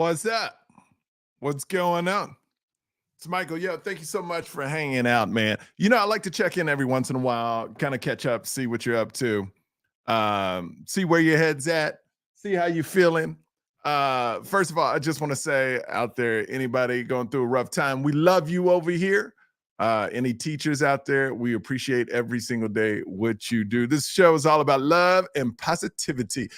What's up? What's going on? It's Michael. Yo, thank you so much for hanging out, man. I like to check in every once in a while, kind of catch up, see what you're up to, see where your head's at, see how you feeling. First of all, I just want to say out there, anybody going through a rough time, we love you over here. Any teachers out there, we appreciate every single day what you do. This show is all about love and positivity.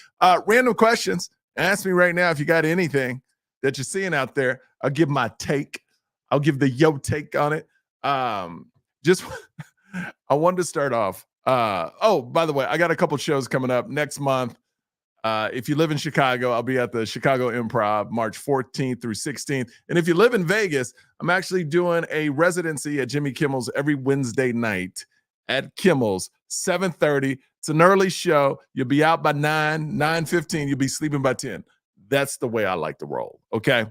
Random questions. Ask me right now if you got anything that you're seeing out there. I'll give my take. I'll give the take on it. Just I wanted to start off. Oh, by the way, I got a couple shows coming up next month. If you live in Chicago, I'll be at the Chicago Improv March 14th through 16th. And if you live in Vegas, I'm actually doing a residency at Jimmy Kimmel's every Wednesday night at Kimmel's, 7:30. It's an early show. You'll be out by 9:15. You'll be sleeping by 10. That's the way I like to roll. Okay.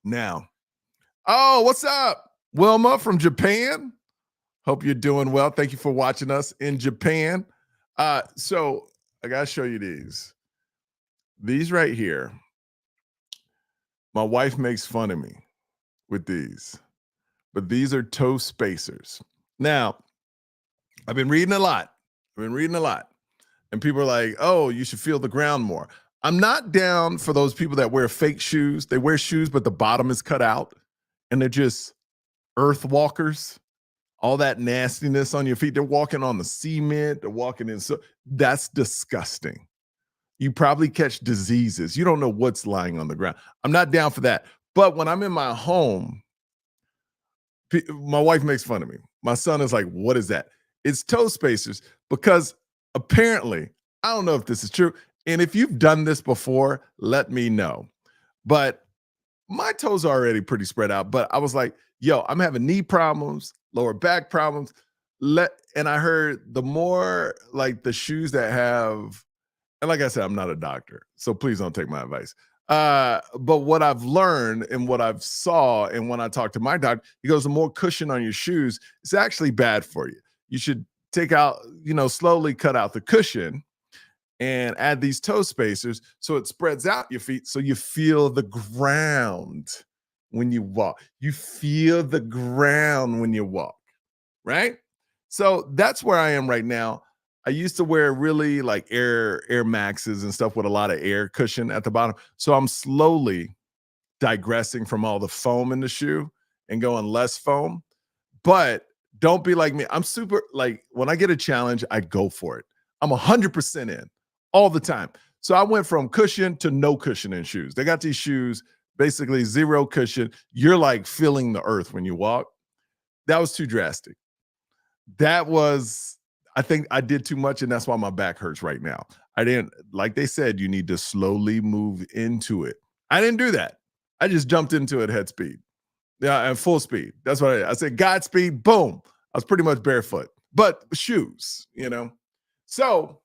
Now, oh, what's up? Wilma from Japan. Hope you're doing well. Thank you for watching us in Japan. So I got to show you these. These right here. My wife makes fun of me with these, but these are toe spacers. Now, I've been reading a lot. And people are like, oh, you should feel the ground more. I'm not down for those people that wear fake shoes. They wear shoes, but the bottom is cut out, and they're just earth walkers. All that nastiness on your feet. They're walking on the cement. They're walking in. So that's disgusting. You probably catch diseases. You don't know what's lying on the ground. I'm not down for that. But when I'm in my home, my wife makes fun of me. My son is like, what is that? It's toe spacers, because apparently, I don't know if this is true. And if you've done this before, let me know. But my toes are already pretty spread out. But I was like, yo, I'm having knee problems, lower back problems. And I heard the more like the shoes that have, and like I said, I'm not a doctor, so please don't take my advice. But what I've learned and what I've saw, and when I talked to my doctor, he goes, the more cushion on your shoes, it's actually bad for you. You should take out, slowly cut out the cushion and add these toe spacers so it spreads out your feet so you feel the ground when you walk. You feel the ground when you walk, right? So that's where I am right now. I used to wear really like Air Maxes and stuff with a lot of air cushion at the bottom. So I'm slowly digressing from all the foam in the shoe and going less foam. But don't be like me. I'm super, like, when I get a challenge, I go for it. I'm 100% in all the time. So I went from cushion to no cushion in shoes. They got these shoes, basically zero cushion. You're like feeling the earth when you walk. That was too drastic. I think I did too much, and that's why my back hurts right now. I didn't, like they said, you need to slowly move into it. I didn't do that. I just jumped into it head speed. Yeah, and full speed. That's what I said. Godspeed, boom. I was pretty much barefoot, but shoes, So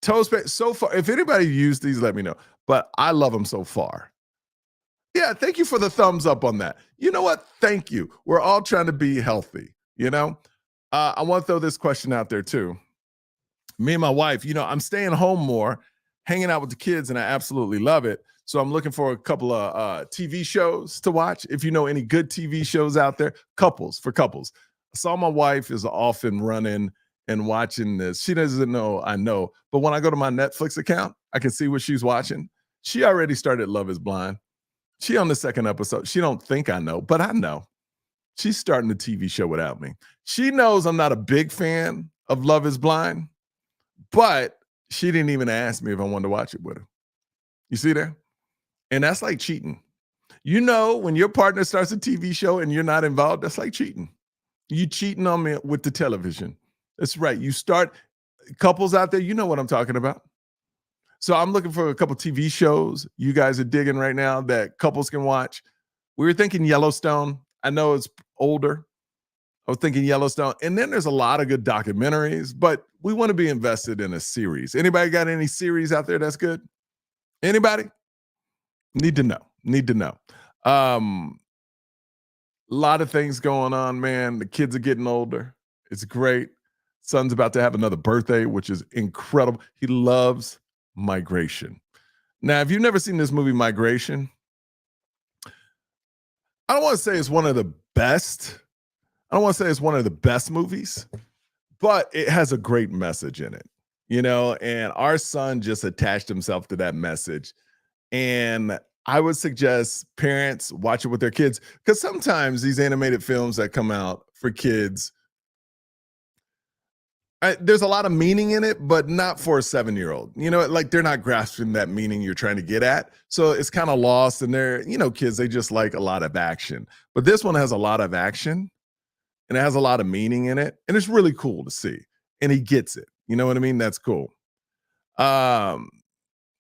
toes so far. If anybody used these, let me know. But I love them so far. Yeah, thank you for the thumbs up on that. You know what? Thank you. We're all trying to be healthy. I want to throw this question out there too. Me and my wife, I'm staying home more, hanging out with the kids, and I absolutely love it. So I'm looking for a couple of TV shows to watch. If you know any good TV shows out there, for couples. I saw my wife is often running and watching this. She doesn't know I know, but when I go to my Netflix account, I can see what she's watching. She already started Love is Blind. She on the second episode. She don't think I know, but I know. She's starting the TV show without me. She knows I'm not a big fan of Love is Blind, but she didn't even ask me if I wanted to watch it with her. You see there? And that's like cheating. When your partner starts a TV show and you're not involved, that's like cheating. You cheating on me with the television. That's right. You start couples out there, you know what I'm talking about. So I'm looking for a couple TV shows you guys are digging right now that couples can watch. We were thinking Yellowstone. I know it's older. I was thinking Yellowstone. And then there's a lot of good documentaries, but we want to be invested in a series. Anybody got any series out there that's good? Anybody? Need to know. A lot of things going on, man. The kids are getting older. It's great. Son's about to have another birthday, which is incredible. He loves Migration. Now, if you've never seen this movie, Migration, I don't want to say it's one of the best. I don't want to say it's one of the best movies, but it has a great message in it, and our son just attached himself to that message. And I would suggest parents watch it with their kids because sometimes these animated films that come out for kids, there's a lot of meaning in it, but not for a 7-year-old. Like they're not grasping that meaning you're trying to get at. So it's kind of lost. And kids, they just like a lot of action. But this one has a lot of action and it has a lot of meaning in it. And it's really cool to see. And he gets it. You know what I mean? That's cool. Um,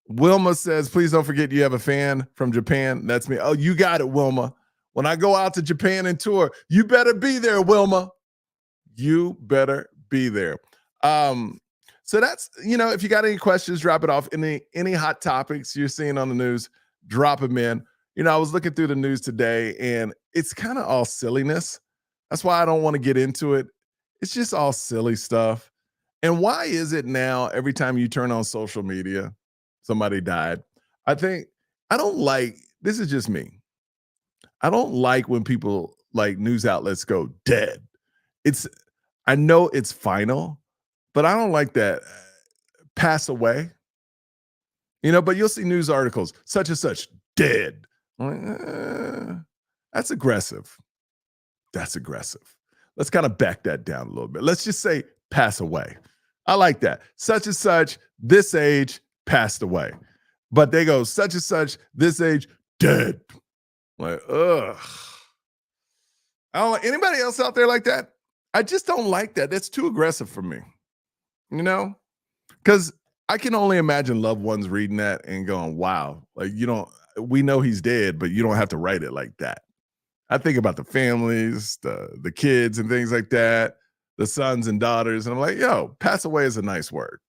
Wilma says, please don't forget you have a fan from Japan. That's me. Oh, you got it, Wilma. When I go out to Japan and tour, you better be there, Wilma. You better be there. So that's, if you got any questions, drop it off. Any hot topics you're seeing on the news, drop them in. I was looking through the news today and it's kind of all silliness. That's why I don't want to get into it. It's just all silly stuff. And why is it now every time you turn on social media, somebody died? I don't like, this is just me. I don't like when people like news outlets go dead. I know it's final, but I don't like that pass away. But you'll see news articles, such and such, dead. I'm like, that's aggressive. That's aggressive. Let's kind of back that down a little bit. Let's just say pass away. I like that. Such and such, this age, passed away. But they go, such and such, this age, dead. Like, ugh. I don't like anybody else out there like that. I just don't like that. That's too aggressive for me. Because I can only imagine loved ones reading that and going, wow, like we know he's dead, but you don't have to write it like that. I think about the families, the kids and things like that, the sons and daughters. And I'm like, yo, pass away is a nice word.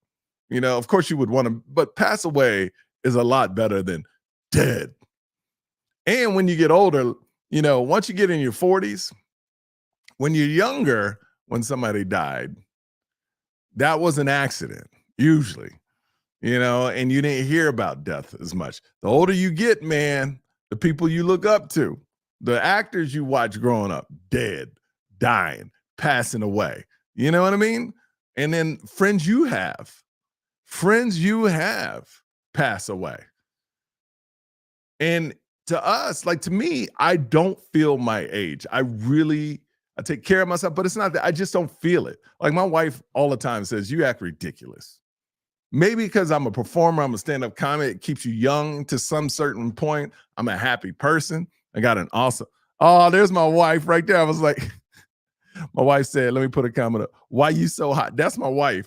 Of course you would want to, but pass away is a lot better than dead. And when you get older, once you get in your 40s, when you're younger, when somebody died, that was an accident, usually, and you didn't hear about death as much. The older you get, man, the people you look up to, the actors you watch growing up, dead, dying, passing away. You know what I mean? And then friends you have pass away. And to us, like to me, I don't feel my age. I take care of myself, but it's not that I just don't feel it. Like my wife all the time says, you act ridiculous. Maybe because I'm a performer, I'm a stand-up comic, it keeps you young to some certain point. I'm a happy person. I got an awesome. Oh, there's my wife right there. I was like, my wife said, let me put a comment up. Why you so hot? That's my wife.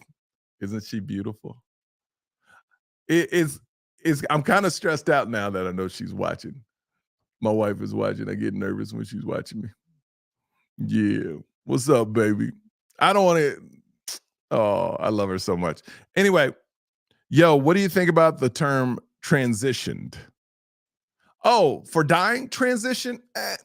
Isn't she beautiful? I'm kind of stressed out now that I know she's watching. My wife is watching. I get nervous when she's watching me. Yeah. What's up, baby? I don't want to. Oh, I love her so much. Anyway, yo, what do you think about the term transitioned? Oh, for dying, transition? I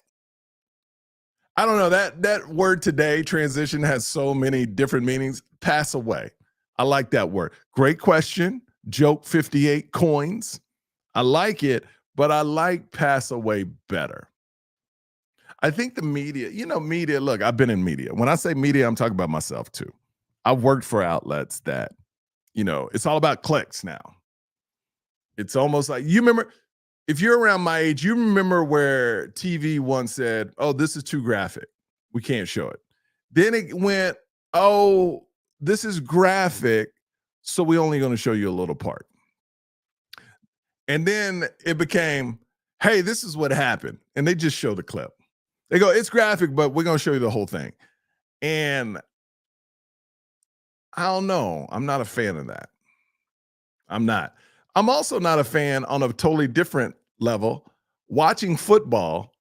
don't know. That word today, transition, has so many different meanings. Pass away. I like that word. Great question. Joke 58 coins. I like it, but I like pass away better. I think the media, media, look, I've been in media. When I say media, I'm talking about myself too. I've worked for outlets that, it's all about clicks now. It's almost like, you remember, if you're around my age, you remember where TV once said, oh, this is too graphic. We can't show it. Then it went, oh, this is graphic, so we're only going to show you a little part. And then it became, hey, this is what happened. And they just show the clip. They go, it's graphic, but we're going to show you the whole thing. And I don't know. I'm not a fan of that. I'm not. I'm also not a fan on a totally different level. Watching football,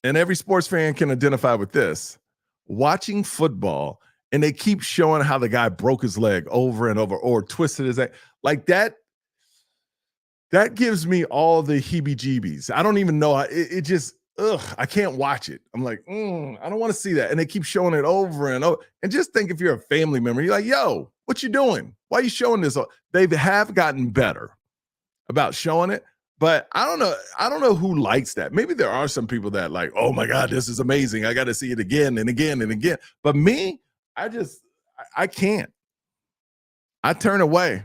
and every sports fan can identify with this, watching football, and they keep showing how the guy broke his leg over and over or twisted his leg. Like that gives me all the heebie-jeebies. I don't even know. It just, I can't watch it. I'm like, I don't want to see that. And they keep showing it over and over. And just think if you're a family member, you're like, yo, what you doing? Why are you showing this? They have gotten better about showing it, But I don't know who likes that. Maybe there are some people that like, oh my God, this is amazing. I got to see it again and again and again. But me, I can't. I turn away.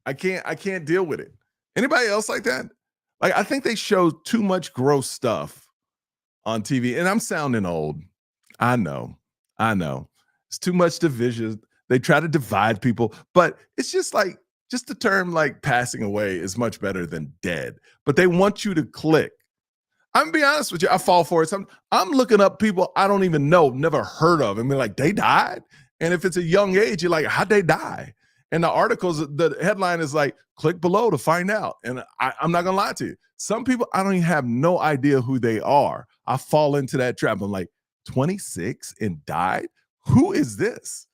I can't deal with it. Anybody else like that? Like, I think they show too much gross stuff on TV. And I'm sounding old. I know. I know. It's too much division. They try to divide people, but it's just like just the term like passing away is much better than dead. But they want you to click. I'm gonna be honest with you. I fall for it. I'm looking up people I don't even know, never heard of, and be like, they died. And if it's a young age, you're like, how'd they die? And the articles, the headline is like, click below to find out. And I'm not gonna lie to you. Some people I don't even have no idea who they are. I fall into that trap. I'm like, 26 and died? Who is this?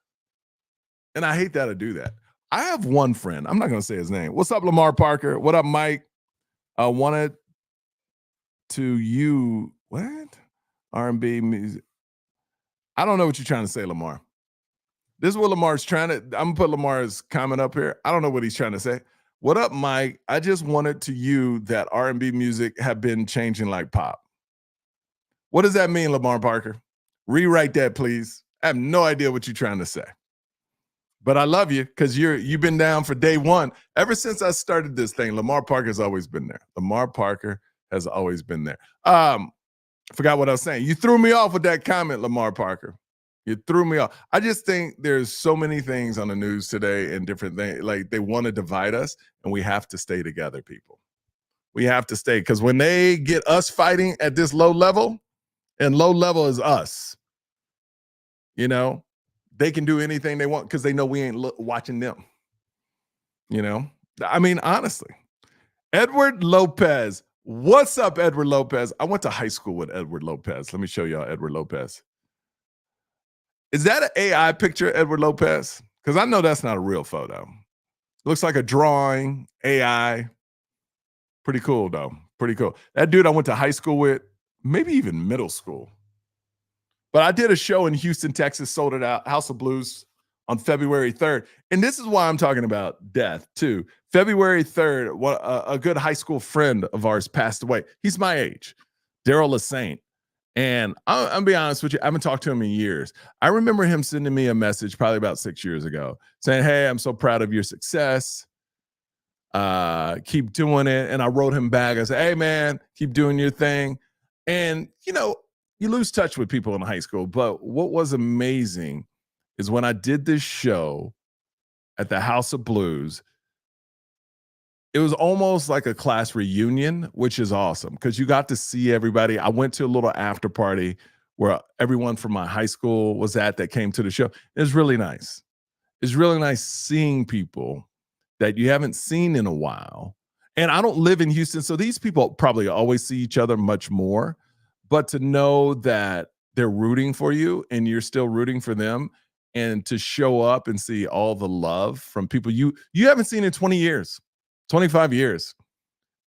And I hate that I do that. I have one friend. I'm not gonna say his name. What's up, Lamar Parker? What up, Mike? I wanted to you what R&B music. I don't know what you're trying to say, Lamar. This is what Lamar's trying to. I'm gonna put Lamar's comment up here. I don't know what he's trying to say. What up, Mike? I just wanted to you that R&B music have been changing like pop. What does that mean, Lamar Parker? Rewrite that, please. I have no idea what you're trying to say. But I love you because you've been down for day one. Ever since I started this thing, Lamar Parker's always been there. Lamar Parker has always been there. Forgot what I was saying. You threw me off with that comment, Lamar Parker. You threw me off. I just think there's so many things on the news today and different things. Like they want to divide us, and we have to stay together, people. We have to stay because when they get us fighting at this low level, and low level is us, you know, they can do anything they want because they know we ain't watching them. You know, I mean, honestly, Edward Lopez. What's up, Edward Lopez? I went to high school with Edward Lopez. Let me show y'all Edward Lopez. Is that an AI picture, Edward Lopez? Because I know that's not a real photo. Looks like a drawing, AI. Pretty cool, though. Pretty cool. That dude I went to high school with, maybe even middle school. But I did a show in Houston, Texas, sold it out, House of Blues on February 3rd. And this is why I'm talking about death, too. February 3rd, a good high school friend of ours passed away. He's my age, Daryl LaSaint. And I'll be honest with you, I haven't talked to him in years. I remember him sending me a message probably about 6 years ago saying, hey, I'm so proud of your success. Keep doing it. And I wrote him back. I said, hey, man, keep doing your thing. And, you know, you lose touch with people in high school. But what was amazing is when I did this show at the House of Blues, it was almost like a class reunion, which is awesome because you got to see everybody. I went to a little after party where everyone from my high school was at that came to the show. It was really nice. It's really nice seeing people that you haven't seen in a while. And I don't live in Houston, so these people probably always see each other much more. But to know that they're rooting for you and you're still rooting for them, and to show up and see all the love from people you haven't seen in 20 years. 25 years.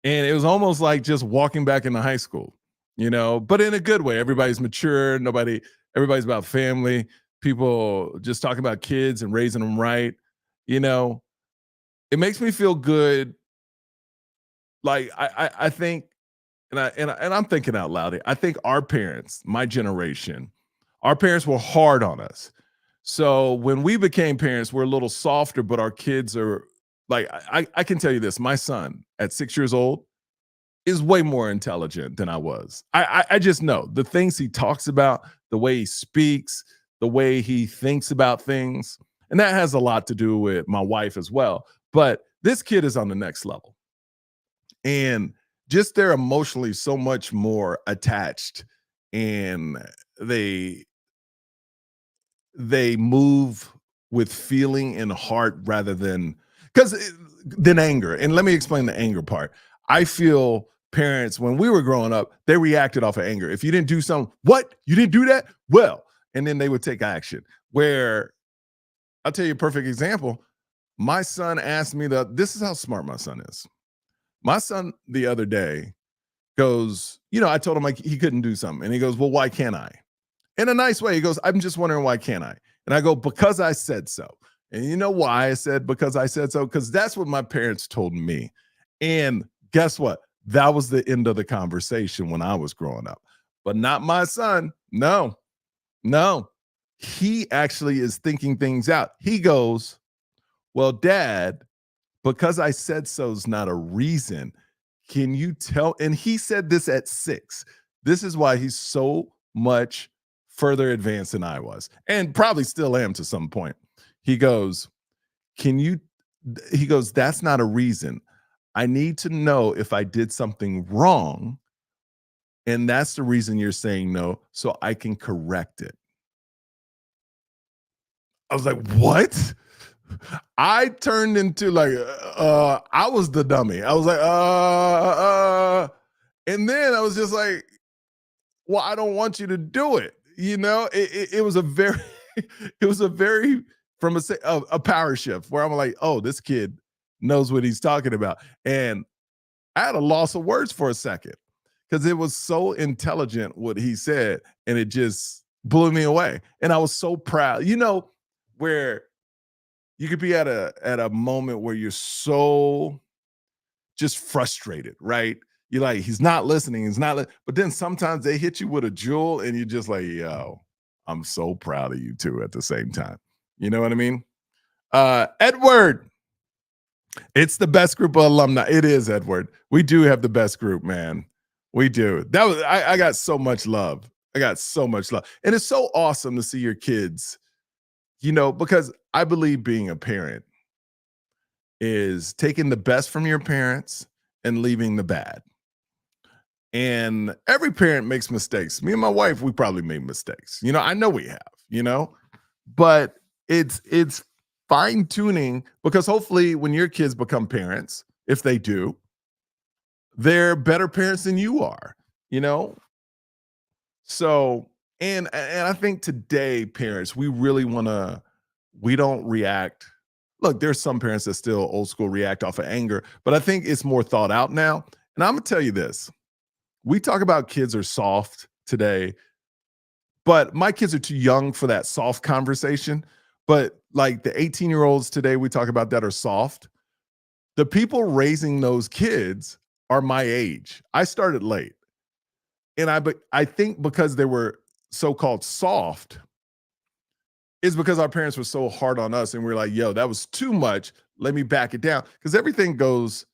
And it was almost like just walking back into high school, you know, but in a good way. Everybody's mature. Everybody's about family. People just talking about kids and raising them right. You know, it makes me feel good. Like I think, and I'm thinking out loud. I think our parents, my generation, our parents were hard on us. So when we became parents, we're a little softer, but our kids are like, I can tell you this, my son at 6 years old is way more intelligent than I was. I just know the things he talks about, the way he speaks, the way he thinks about things. And that has a lot to do with my wife as well. But this kid is on the next level. And just they're emotionally so much more attached, and they move with feeling and heart rather than anger. And let me explain the anger part. I feel parents, when we were growing up, they reacted off of anger. If you didn't do something, what? You didn't do that? Well, and then they would take action. Where I'll tell you a perfect example. My son asked me this is how smart my son is. My son the other day goes, you know, I told him like he couldn't do something. And he goes, well, why can't I? In a nice way. He goes, I'm just wondering why can't I? And I go, because I said so. And you know why I said because I said so? Because that's what my parents told me. And guess what? That was the end of the conversation when I was growing up. But not my son. No, no. He actually is thinking things out. He goes, well, dad, because I said so is not a reason. Can you tell? And he said this at 6. This is why he's so much further advanced than I was, and probably still am to some point. He goes, can you? He goes, that's not a reason. I need to know if I did something wrong. And that's the reason you're saying no, so I can correct it. I was like, what? I turned into like, I was the dummy. I was like, and then I was just like, well, I don't want you to do it. You know, it was a very, it was a very, from a power shift where I'm like, oh, this kid knows what he's talking about. And I had a loss of words for a second because it was so intelligent what he said, and it just blew me away. And I was so proud. You know, where you could be at a moment where you're so just frustrated, right? You're like, he's not listening, he's not but then sometimes they hit you with a jewel and you're just like, yo, I'm so proud of you too at the same time. You know what I mean? Edward, it's the best group of alumni. It is, Edward. We do have the best group, man. We do. That was I got so much love. I got so much love. And it's so awesome to see your kids, you know, because I believe being a parent is taking the best from your parents and leaving the bad. And every parent makes mistakes. Me and my wife, we probably made mistakes. You know, I know we have, you know, but it's fine tuning because hopefully when your kids become parents, if they do, they're better parents than you are, you know? So, and I think today parents, we really want to we don't react. Look, there's some parents that still old school react off of anger, but I think it's more thought out now. And I'm gonna tell you this. We talk about kids are soft today, but my kids are too young for that soft conversation. But like the 18-year-olds today we talk about that are soft. The people raising those kids are my age. I started late. And I think because they were so-called soft is because our parents were so hard on us and we are like, yo, that was too much. Let me back it down. Because everything goes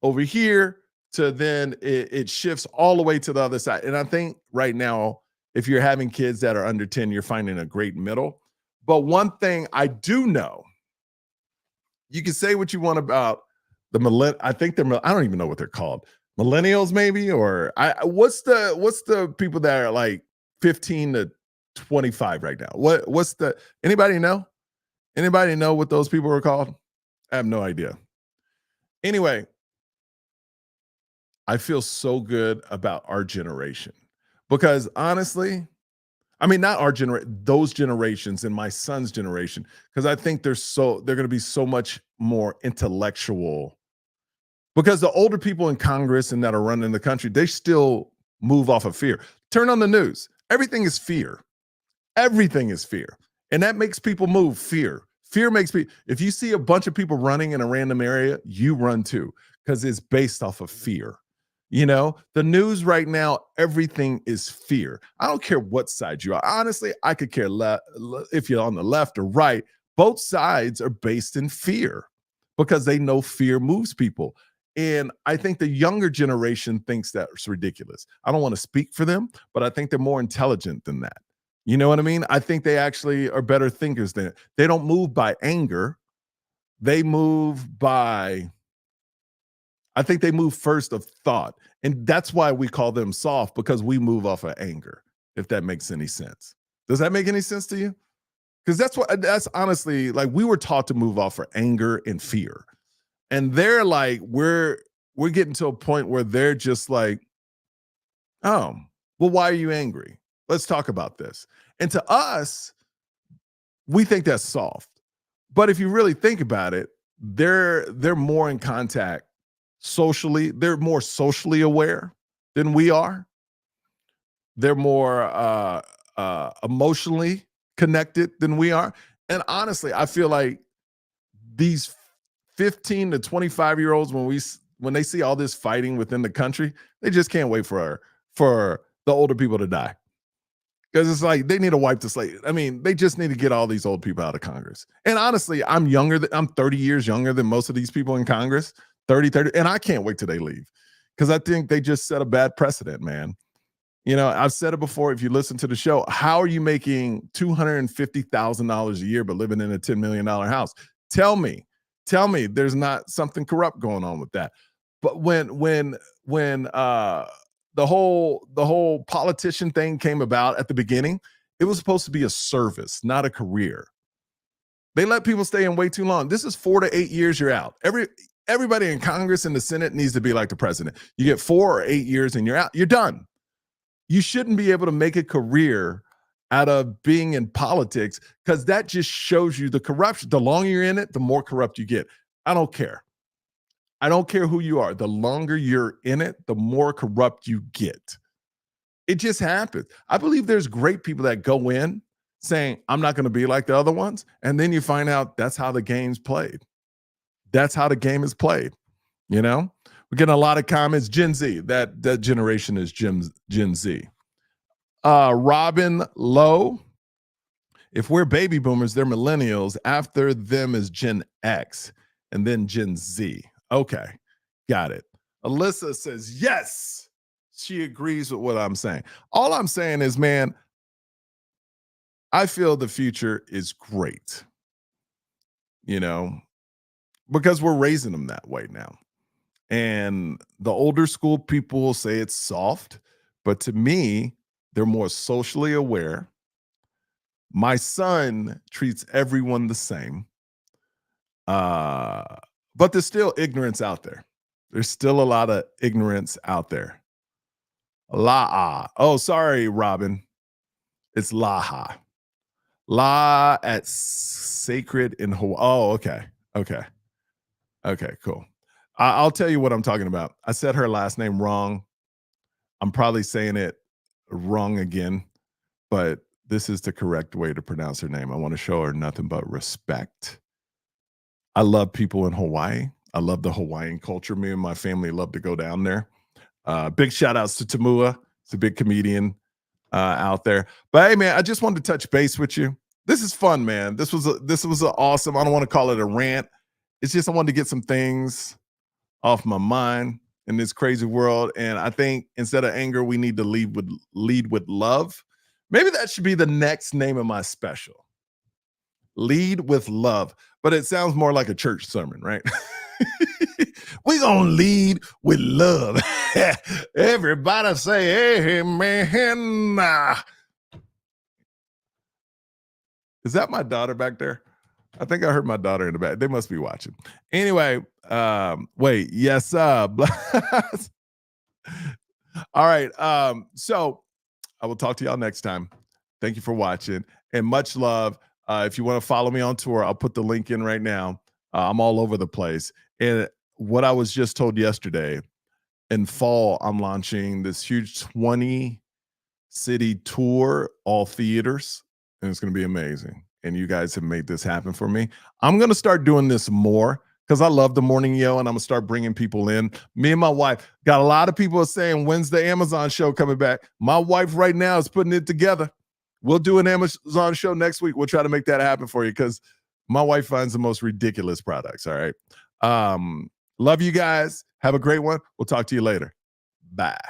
over here to then it shifts all the way to the other side. And I think right now, if you're having kids that are under 10, you're finding a great middle. But one thing I do know, you can say what you want about the I think I don't even know what they're called. Millennials, maybe, or what's the people that are like 15 to 25 right now? What's the anybody know? Anybody know what those people are called? I have no idea. Anyway, I feel so good about our generation because honestly, I mean, not our generation, those generations and my son's generation, because I think they're going to be so much more intellectual. Because the older people in Congress and that are running the country, they still move off of fear. Turn on the news. Everything is fear. Everything is fear. And that makes people move fear. Fear makes people, if you see a bunch of people running in a random area, you run too, because it's based off of fear. You know, the news right now, everything is fear. I don't care what side you are. Honestly, I could care if you're on the left or right. Both sides are based in fear because they know fear moves people. And I think the younger generation thinks that's ridiculous. I don't want to speak for them, but I think they're more intelligent than that. You know what I mean? I think they actually are better thinkers than it. They don't move by anger. They move by, I think they move first of thought. And that's why we call them soft because we move off of anger, if that makes any sense. Does that make any sense to you? Because that's honestly like we were taught to move off of anger and fear. And they're like, we're getting to a point where they're just like, oh, well, why are you angry? Let's talk about this. And to us, we think that's soft. But if you really think about it, they're more in contact socially. They're more socially aware than we are. They're more emotionally connected than we are. And honestly, I feel like these 15 to 25-year-olds, when they see all this fighting within the country, they just can't wait for the older people to die. Because it's like they need to wipe the slate. I mean, they just need to get all these old people out of Congress. And honestly, I'm 30 years younger than most of these people in Congress, 30, and I can't wait till they leave. Because I think they just set a bad precedent, man. You know, I've said it before. If you listen to the show, how are you making $250,000 a year but living in a $10 million house? Tell me there's not something corrupt going on with that. But when the whole politician thing came about at the beginning, it was supposed to be a service, not a career. They let people stay in way too long. This is 4 to 8 years you're out. Everybody in Congress and the Senate needs to be like the president. You get 4 or 8 years and you're out. You're done. You shouldn't be able to make a career out of being in politics because that just shows you the corruption. The longer you're in it, the more corrupt you get. I don't care. I don't care who you are. The longer you're in it, the more corrupt you get. It just happens. I believe there's great people that go in saying, I'm not going to be like the other ones. And then you find out that's how the game's played. That's how the game is played. You know, we're getting a lot of comments. Gen Z, that generation is Gen Z. Robin Lowe, if we're baby boomers, they're millennials. After them is Gen X and then Gen Z. Okay, got it. Alyssa says, yes, she agrees with what I'm saying. All I'm saying is, man, I feel the future is great, you know, because we're raising them that way now. And the older school people say it's soft, but to me, they're more socially aware. My son treats everyone the same. But there's still ignorance out there. There's still a lot of ignorance out there. La. Oh, sorry, Robin. It's Laha. La at Sacred in Hawaii. Oh, okay. Okay, cool. I'll tell you what I'm talking about. I said her last name wrong. I'm probably saying it wrong again, but this is the correct way to pronounce her name. I want to show her nothing but respect. I love people in Hawaii. I love the Hawaiian culture. Me and my family love to go down there. Big shout outs to Tamua. He's a big comedian out there. But hey, man, I just wanted to touch base with you. This is fun, man. This was awesome. I don't want to call it a rant. It's just I wanted to get some things off my mind in this crazy world. And I think instead of anger, we need to lead with love. Maybe that should be the next name of my special. Lead with love. But it sounds more like a church sermon, right? We're going to lead with love. Everybody say, amen. Is that my daughter back there? I think I heard my daughter in the back. They must be watching. Anyway, wait. Yes, all right. So I will talk to y'all next time. Thank you for watching and much love. If you want to follow me on tour, I'll put the link in right now. I'm all over the place. And what I was just told yesterday, in fall, I'm launching this huge 20-city tour, all theaters, and it's going to be amazing. And you guys have made this happen for me. I'm going to start doing this more because I love the morning yo, and I'm going to start bringing people in. Me and my wife got a lot of people saying, when's the Amazon show coming back? My wife right now is putting it together. We'll do an Amazon show next week. We'll try to make that happen for you because my wife finds the most ridiculous products. All right. Love you guys. Have a great one. We'll talk to you later. Bye.